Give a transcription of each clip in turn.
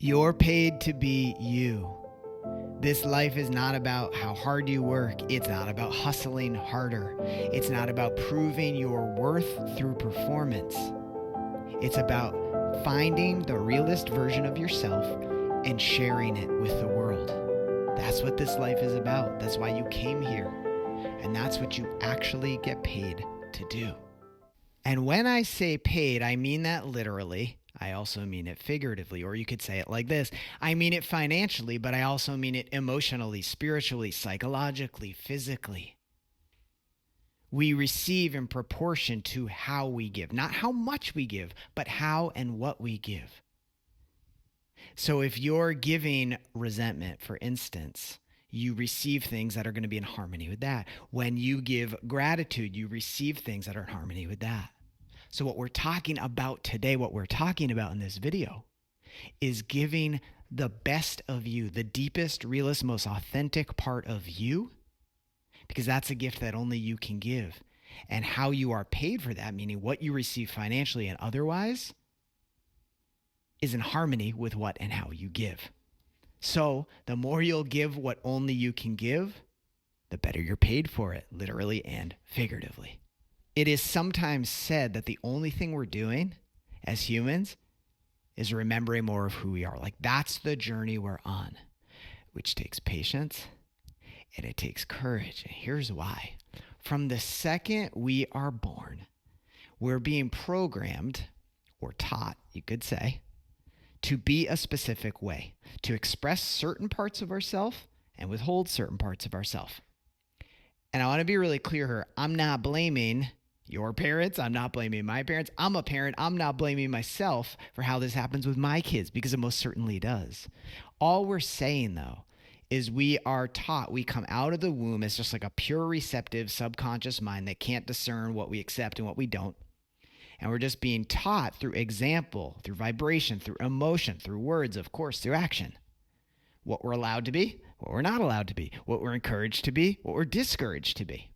You're paid to be you. This life is not about how hard you work. It's not about hustling harder. It's not about proving your worth through performance. It's about finding the realist version of yourself and sharing it with the world. That's what this life is about. That's why you came here. And that's what you actually get paid to do. And when I say paid, I mean that literally. I also mean it figuratively, or you could say it like this. I mean it financially, but I also mean it emotionally, spiritually, psychologically, physically. We receive in proportion to how we give. Not how much we give, but how and what we give. So if you're giving resentment, for instance, you receive things that are going to be in harmony with that. When you give gratitude, you receive things that are in harmony with that. So what we're talking about today, what we're talking about in this video, is giving the best of you, the deepest, realest, most authentic part of you, because that's a gift that only you can give. And how you are paid for that, meaning what you receive financially and otherwise, is in harmony with what and how you give. So the more you'll give what only you can give, the better you're paid for it, literally and figuratively. It is sometimes said that the only thing we're doing as humans is remembering more of who we are. Like, that's the journey we're on, which takes patience and it takes courage. And here's why. From the second we are born, we're being programmed, or taught, you could say, to be a specific way, to express certain parts of ourselves and withhold certain parts of ourselves. And I want to be really clear here. I'm not blaming your parents. I'm not blaming my parents. I'm a parent. I'm not blaming myself for how this happens with my kids, because it most certainly does. All we're saying, though, is we are taught, we come out of the womb as just like a pure receptive subconscious mind that can't discern what we accept and what we don't. And we're just being taught through example, through vibration, through emotion, through words, of course, through action, what we're allowed to be, what we're not allowed to be, what we're encouraged to be, what we're discouraged to be.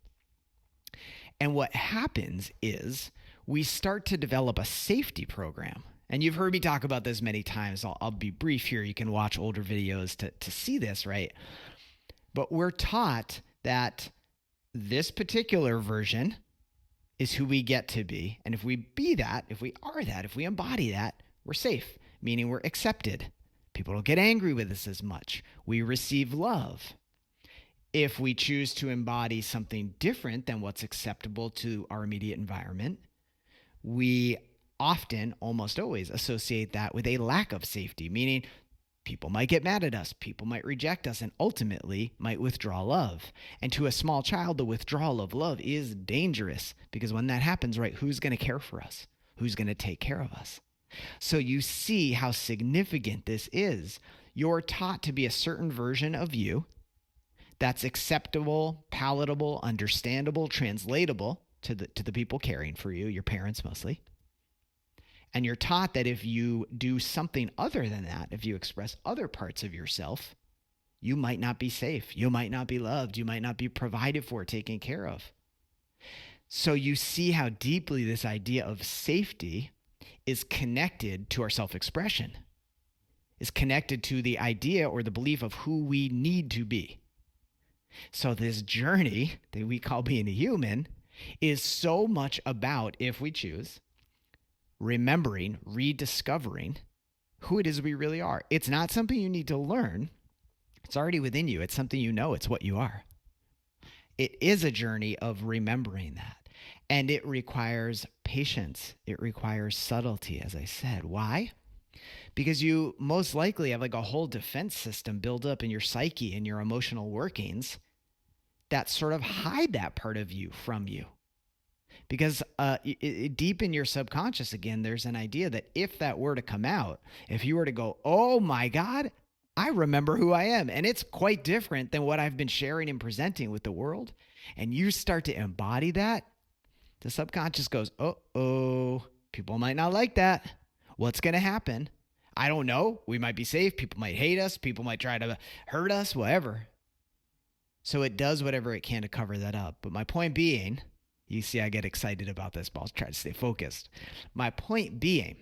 And what happens is we start to develop a safety program. And you've heard me talk about this many times. I'll be brief here. You can watch older videos to see this, right? But we're taught that this particular version is who we get to be. And if we be that, if we are that, if we embody that, we're safe, meaning we're accepted. People don't get angry with us as much. We receive love. If we choose to embody something different than what's acceptable to our immediate environment, we often, almost always, associate that with a lack of safety, meaning people might get mad at us, people might reject us, and ultimately might withdraw love. And to a small child, the withdrawal of love is dangerous, because when that happens, right, who's going to care for us? Who's going to take care of us? So you see how significant this is. You're taught to be a certain version of you that's acceptable, palatable, understandable, translatable to the people caring for you, your parents mostly. And you're taught that if you do something other than that, if you express other parts of yourself, you might not be safe. You might not be loved. You might not be provided for, taken care of. So you see how deeply this idea of safety is connected to our self-expression, is connected to the idea or the belief of who we need to be. So this journey that we call being a human is so much about, if we choose, remembering, rediscovering who it is we really are. It's not something you need to learn. It's already within you. It's something you know. It's what you are. It is a journey of remembering that. And it requires patience. It requires subtlety, as I said. Why? Because you most likely have like a whole defense system built up in your psyche and your emotional workings that sort of hide that part of you from you. Because deep in your subconscious, again, there's an idea that if that were to come out, if you were to go, oh my God, I remember who I am, and it's quite different than what I've been sharing and presenting with the world, and you start to embody that, the subconscious goes, uh-oh, people might not like that. What's going to happen? I don't know. We might be safe. People might hate us. People might try to hurt us, whatever. So it does whatever it can to cover that up. But my point being, you see I get excited about this, but I'll try to stay focused. My point being,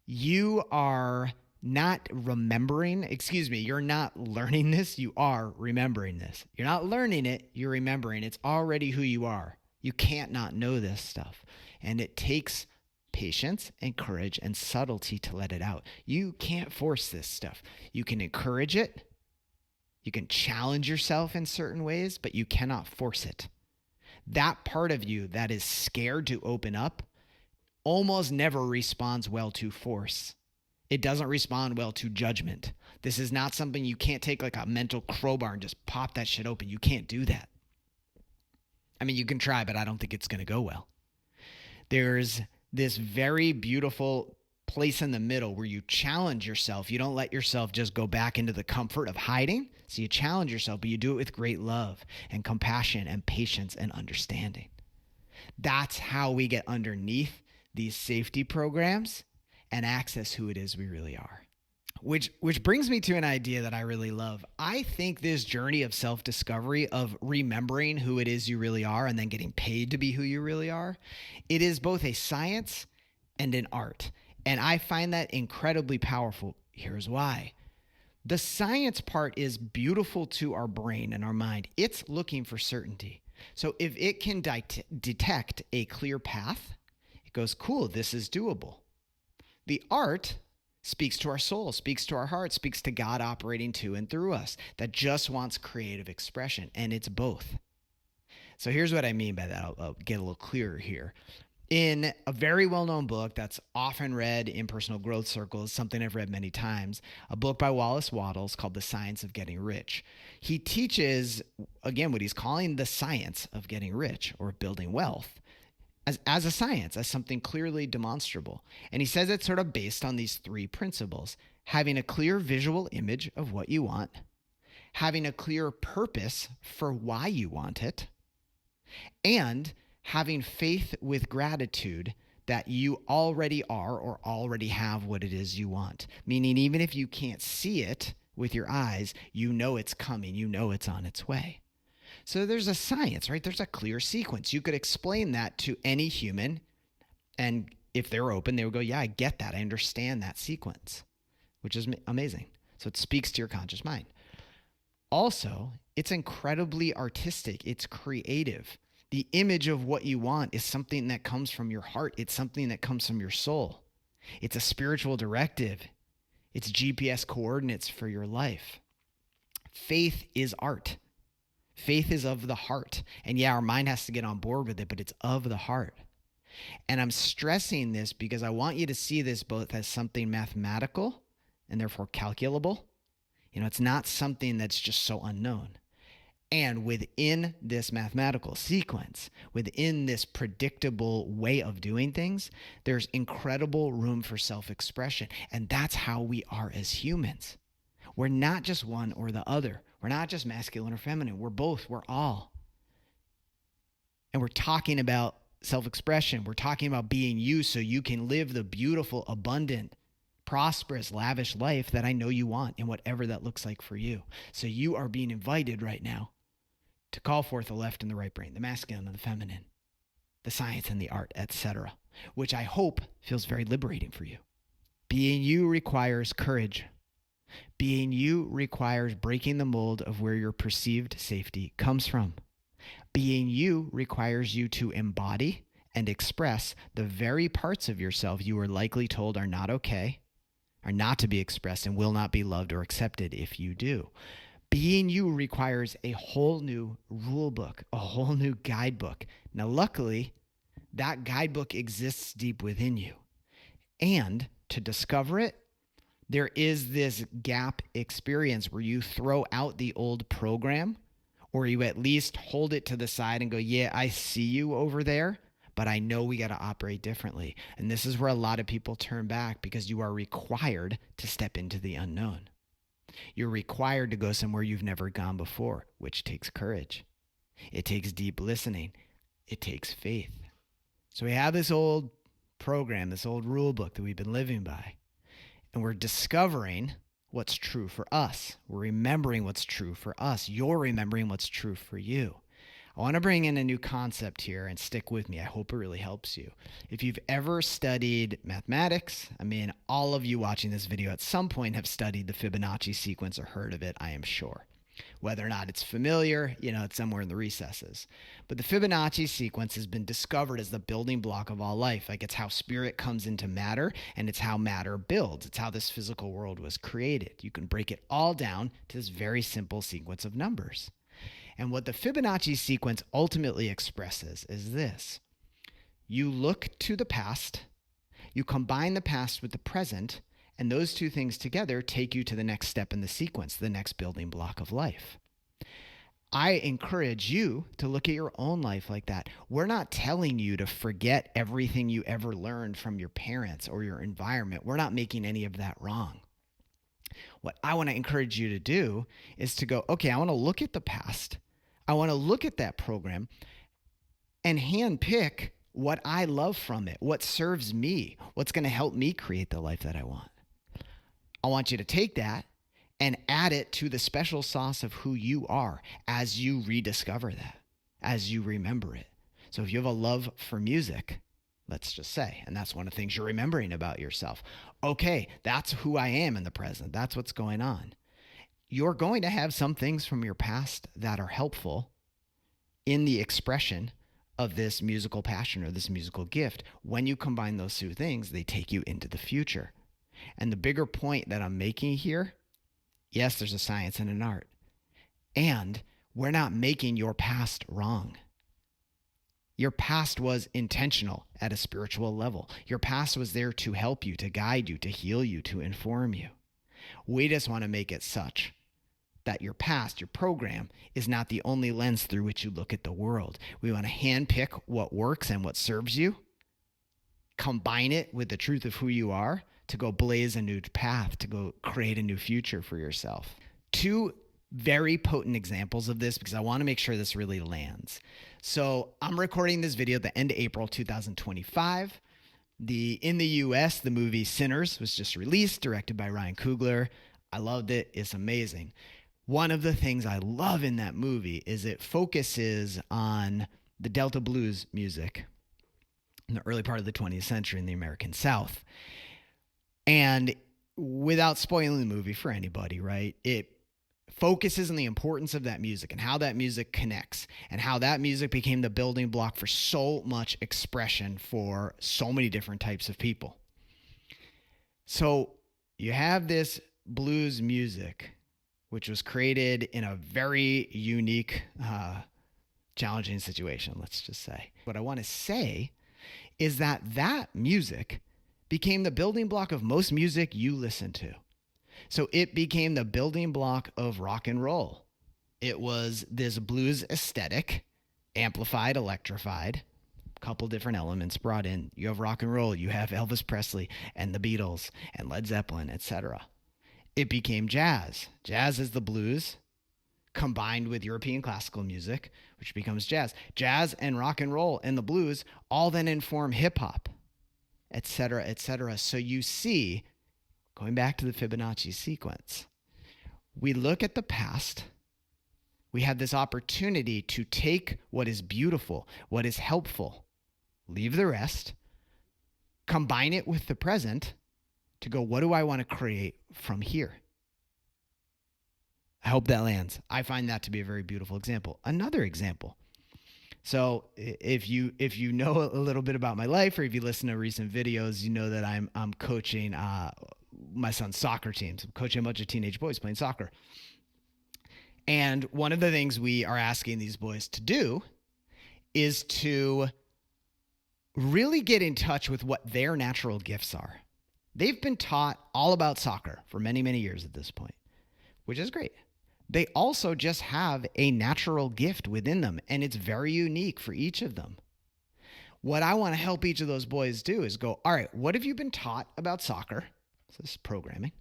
you are not you're not learning this, you are remembering this. You're not learning it, you're remembering. It's already who you are. You can't not know this stuff. And it takes patience and courage and subtlety to let it out. You can't force this stuff. You can encourage it. You can challenge yourself in certain ways, but you cannot force it. That part of you that is scared to open up almost never responds well to force. It doesn't respond well to judgment. This is not something you can't take like a mental crowbar and just pop that shit open. You can't do that. I mean, you can try, but I don't think it's going to go well. There's this very beautiful place in the middle where you challenge yourself. You don't let yourself just go back into the comfort of hiding. So you challenge yourself, but you do it with great love and compassion and patience and understanding. That's how we get underneath these safety programs and access who it is we really are. Which brings me to an idea that I really love. I think this journey of self-discovery, of remembering who it is you really are and then getting paid to be who you really are, it is both a science and an art. And I find that incredibly powerful. Here's why. The science part is beautiful to our brain and our mind. It's looking for certainty. So if it can detect a clear path, it goes, cool, this is doable. The art speaks to our soul, speaks to our heart, speaks to God operating to and through us that just wants creative expression, and it's both. So here's what I mean by that. I'll get a little clearer here. In a very well-known book that's often read in personal growth circles, something I've read many times, a book by Wallace Wattles called The Science of Getting Rich. He teaches, again, what he's calling the science of getting rich or building wealth as a science, as something clearly demonstrable. And he says it's sort of based on these three principles: having a clear visual image of what you want, having a clear purpose for why you want it, and having faith with gratitude that you already are or already have what it is you want. Meaning, even if you can't see it with your eyes, you know it's coming, you know it's on its way. So there's a science, right? There's a clear sequence. You could explain that to any human, and if they're open, they would go, yeah, I get that. I understand that sequence, which is amazing. So it speaks to your conscious mind. Also, it's incredibly artistic. It's creative. The image of what you want is something that comes from your heart. It's something that comes from your soul. It's a spiritual directive. It's GPS coordinates for your life. Faith is art. Faith is of the heart. And yeah, our mind has to get on board with it, but it's of the heart. And I'm stressing this because I want you to see this both as something mathematical and therefore calculable. It's not something that's just so unknown. And within this mathematical sequence, within this predictable way of doing things, there's incredible room for self-expression. And that's how we are as humans. We're not just one or the other. We're not just masculine or feminine. We're both. We're all. And we're talking about self-expression. We're talking about being you so you can live the beautiful, abundant, prosperous, lavish life that I know you want, and whatever that looks like for you. So you are being invited right now to call forth the left and the right brain, the masculine and the feminine, the science and the art, etc., which I hope feels very liberating for you. Being you requires courage. Being you requires breaking the mold of where your perceived safety comes from. Being you requires you to embody and express the very parts of yourself you were likely told are not okay, are not to be expressed, and will not be loved or accepted if you do. Being you requires a whole new rule book, a whole new guidebook. Now, luckily, that guidebook exists deep within you. And to discover it, there is this gap experience where you throw out the old program, or you at least hold it to the side and go, yeah, I see you over there, but I know we got to operate differently. And this is where a lot of people turn back because you are required to step into the unknown. You're required to go somewhere you've never gone before, which takes courage. It takes deep listening. It takes faith. So we have this old program, this old rule book that we've been living by, and we're discovering what's true for us. We're remembering what's true for us. You're remembering what's true for you. I want to bring in a new concept here, and stick with me. I hope it really helps you. If you've ever studied mathematics, all of you watching this video at some point have studied the Fibonacci sequence or heard of it, I am sure. Whether or not it's familiar, it's somewhere in the recesses. But the Fibonacci sequence has been discovered as the building block of all life. Like, it's how spirit comes into matter, and it's how matter builds. It's how this physical world was created. You can break it all down to this very simple sequence of numbers. And what the Fibonacci sequence ultimately expresses is this. You look to the past, you combine the past with the present, and those two things together take you to the next step in the sequence, the next building block of life. I encourage you to look at your own life like that. We're not telling you to forget everything you ever learned from your parents or your environment. We're not making any of that wrong. What I want to encourage you to do is to go, okay, I want to look at the past. I want to look at that program and handpick what I love from it, what serves me, what's going to help me create the life that I want. I want you to take that and add it to the special sauce of who you are as you rediscover that, as you remember it. So if you have a love for music, let's just say, and that's one of the things you're remembering about yourself. Okay, that's who I am in the present. That's what's going on. You're going to have some things from your past that are helpful in the expression of this musical passion or this musical gift. When you combine those two things, they take you into the future. And the bigger point that I'm making here, yes, there's a science and an art. And we're not making your past wrong. Your past was intentional at a spiritual level. Your past was there to help you, to guide you, to heal you, to inform you. We just want to make it such that your past, your program, is not the only lens through which you look at the world. We want to handpick what works and what serves you, combine it with the truth of who you are to go blaze a new path, to go create a new future for yourself. Two very potent examples of this, because I want to make sure this really lands. So I'm recording this video at the end of April 2025. In the US, the movie Sinners was just released, directed by Ryan Coogler. I loved it. It's amazing. One of the things I love in that movie is it focuses on the Delta blues music in the early part of the 20th century in the American South. And without spoiling the movie for anybody, right, it focuses on the importance of that music and how that music connects and how that music became the building block for so much expression for so many different types of people. So you have this blues music, which was created in a very unique, challenging situation, let's just say. What I want to say is that music became the building block of most music you listen to. So it became the building block of rock and roll. It was this blues aesthetic, amplified, electrified, a couple different elements brought in. You have rock and roll, you have Elvis Presley and the Beatles and Led Zeppelin, etc. It became jazz. Jazz is the blues combined with European classical music, which becomes jazz. Jazz and rock and roll and the blues all then inform hip hop, etc., etc. So you see, going back to the Fibonacci sequence, we look at the past. We have this opportunity to take what is beautiful, what is helpful, leave the rest, combine it with the present to go, what do I want to create from here? I hope that lands. I find that to be a very beautiful example. Another example. So if you know a little bit about my life, or if you listen to recent videos, you know that I'm coaching my son's soccer teams. I'm coaching a bunch of teenage boys playing soccer. And one of the things we are asking these boys to do is to really get in touch with what their natural gifts are. They've been taught all about soccer for many, many years at this point, which is great. They also just have a natural gift within them, and it's very unique for each of them. What I want to help each of those boys do is go, all right, what have you been taught about soccer? So this is programming.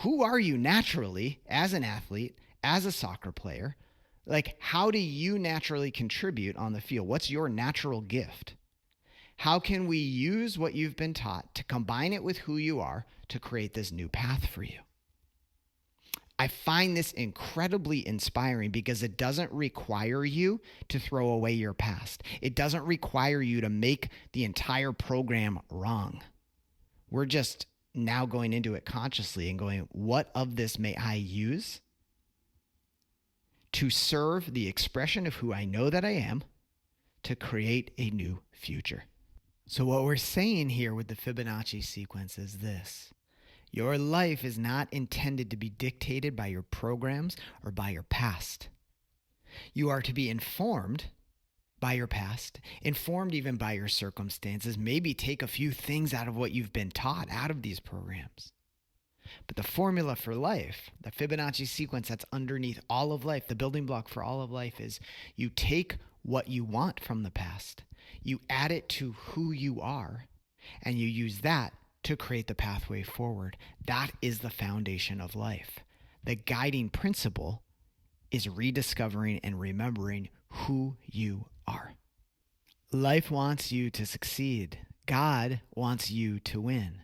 Who are you naturally as an athlete, as a soccer player? Like, how do you naturally contribute on the field? What's your natural gift? How can we use what you've been taught to combine it with who you are to create this new path for you? I find this incredibly inspiring because it doesn't require you to throw away your past. It doesn't require you to make the entire program wrong. We're just now going into it consciously and going, what of this may I use to serve the expression of who I know that I am to create a new future? So what we're saying here with the Fibonacci sequence is this. Your life is not intended to be dictated by your programs or by your past. You are to be informed by your past, informed even by your circumstances, maybe take a few things out of what you've been taught out of these programs. But the formula for life, the Fibonacci sequence that's underneath all of life, the building block for all of life is you take what you want from the past, you add it to who you are, and you use that to create the pathway forward. That is the foundation of life. The guiding principle is rediscovering and remembering who you are. Life wants you to succeed. God wants you to win.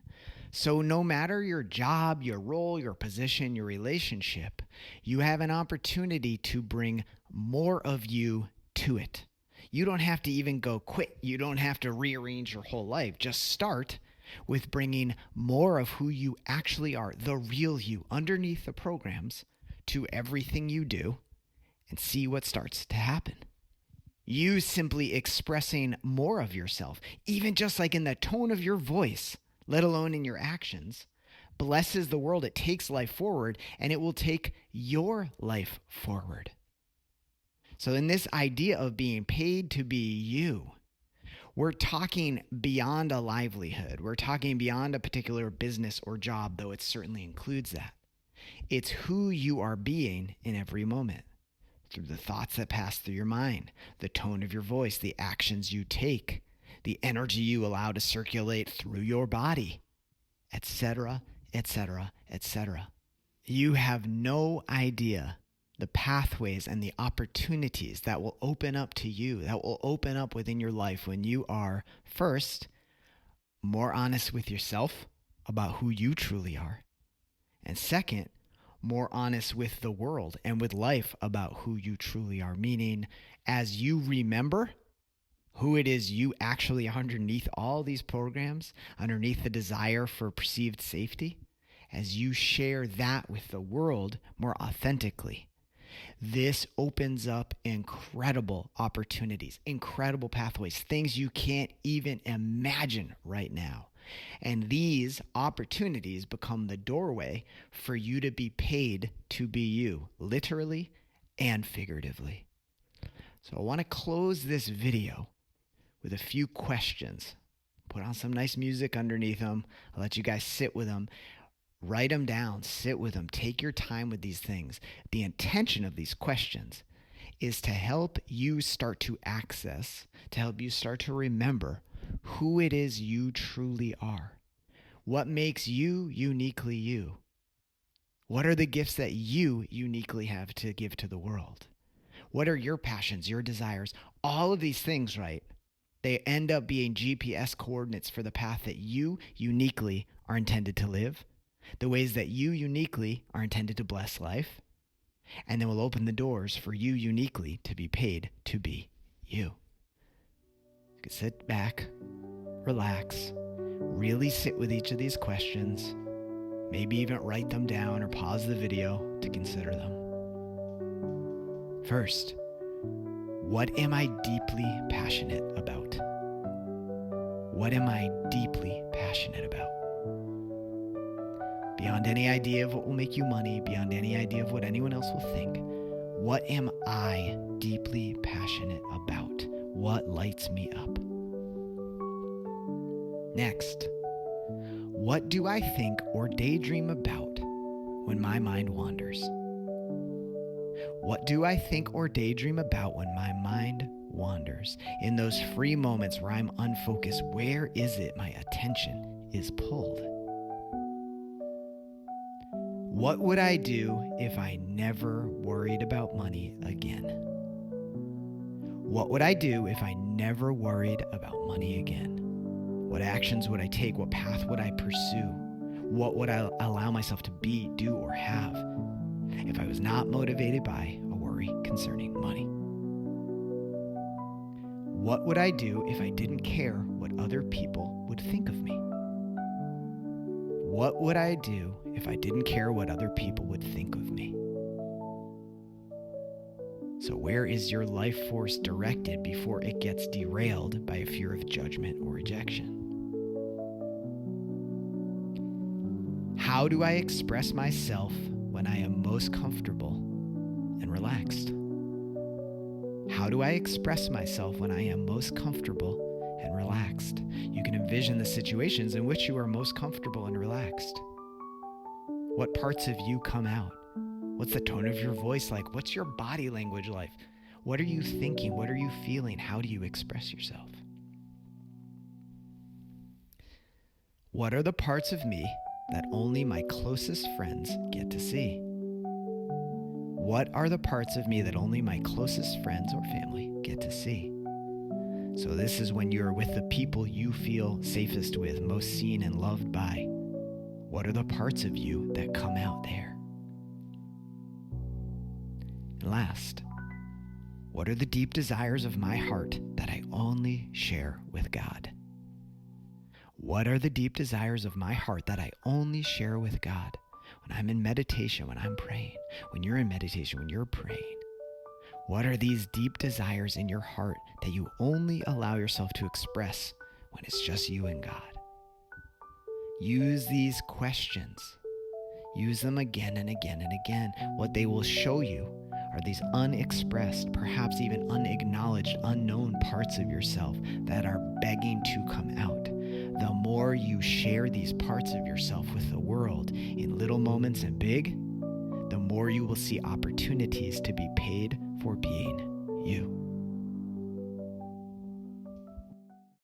So no matter your job, your role, your position, your relationship, you have an opportunity to bring more of you to it. You don't have to even go quit. You don't have to rearrange your whole life. Just start with bringing more of who you actually are, the real you, underneath the programs to everything you do, and see what starts to happen. You simply expressing more of yourself, even just like in the tone of your voice, let alone in your actions, blesses the world. It takes life forward, and it will take your life forward. So in this idea of being paid to be you, we're talking beyond a livelihood. We're talking beyond a particular business or job, though it certainly includes that. It's who you are being in every moment, through the thoughts that pass through your mind, the tone of your voice, the actions you take, the energy you allow to circulate through your body, etc., etc., etc. You have no idea the pathways and the opportunities that will open up to you, that will open up within your life when you are, first, more honest with yourself about who you truly are, and second, more honest with the world and with life about who you truly are. Meaning, as you remember who it is you actually are underneath all these programs, underneath the desire for perceived safety, as you share that with the world more authentically, this opens up incredible opportunities, incredible pathways, things you can't even imagine right now. And these opportunities become the doorway for you to be paid to be you, literally and figuratively. So I want to close this video with a few questions. Put on some nice music underneath them. I'll let you guys sit with them. Write them down, sit with them, take your time with these things. The intention of these questions is to help you start to access, to help you start to remember who it is you truly are. What makes you uniquely you? What are the gifts that you uniquely have to give to the world? What are your passions, your desires? All of these things, right? They end up being GPS coordinates for the path that you uniquely are intended to live, the ways that you uniquely are intended to bless life, and then will open the doors for you uniquely to be paid to be you. You can sit back, relax, really sit with each of these questions, maybe even write them down or pause the video to consider them. First, what am I deeply passionate about? What am I deeply passionate about? Beyond any idea of what will make you money, beyond any idea of what anyone else will think, what am I deeply passionate about? What lights me up? Next, what do I think or daydream about when my mind wanders? What do I think or daydream about when my mind wanders? In those free moments where I'm unfocused, where is it my attention is pulled? What would I do if I never worried about money again? What would I do if I never worried about money again? What actions would I take? What path would I pursue? What would I allow myself to be, do, or have? if I was not motivated by a worry concerning money? What would I do if I didn't care what other people would think of me? What would I do if I didn't care what other people would think of me? So where is your life force directed before it gets derailed by a fear of judgment or rejection? How do I express myself when I am most comfortable and relaxed? How do I express myself when I am most comfortable and relaxed? You can envision the situations in which you are most comfortable and relaxed. What parts of you come out? What's the tone of your voice like? What's your body language like? What are you thinking? What are you feeling? How do you express yourself? What are the parts of me that only my closest friends get to see? What are the parts of me that only my closest friends or family get to see? So this is when you're with the people you feel safest with, most seen and loved by. What are the parts of you that come out there? And last, what are the deep desires of my heart that I only share with God? What are the deep desires of my heart that I only share with God? When I'm in meditation, when I'm praying, when you're in meditation, when you're praying, what are these deep desires in your heart that you only allow yourself to express when it's just you and God? Use these questions. Use them again and again and again. What they will show you are these unexpressed, perhaps even unacknowledged, unknown parts of yourself that are begging to come out. The more you share these parts of yourself with the world, in little moments and big, the more you will see opportunities to be paid for being you.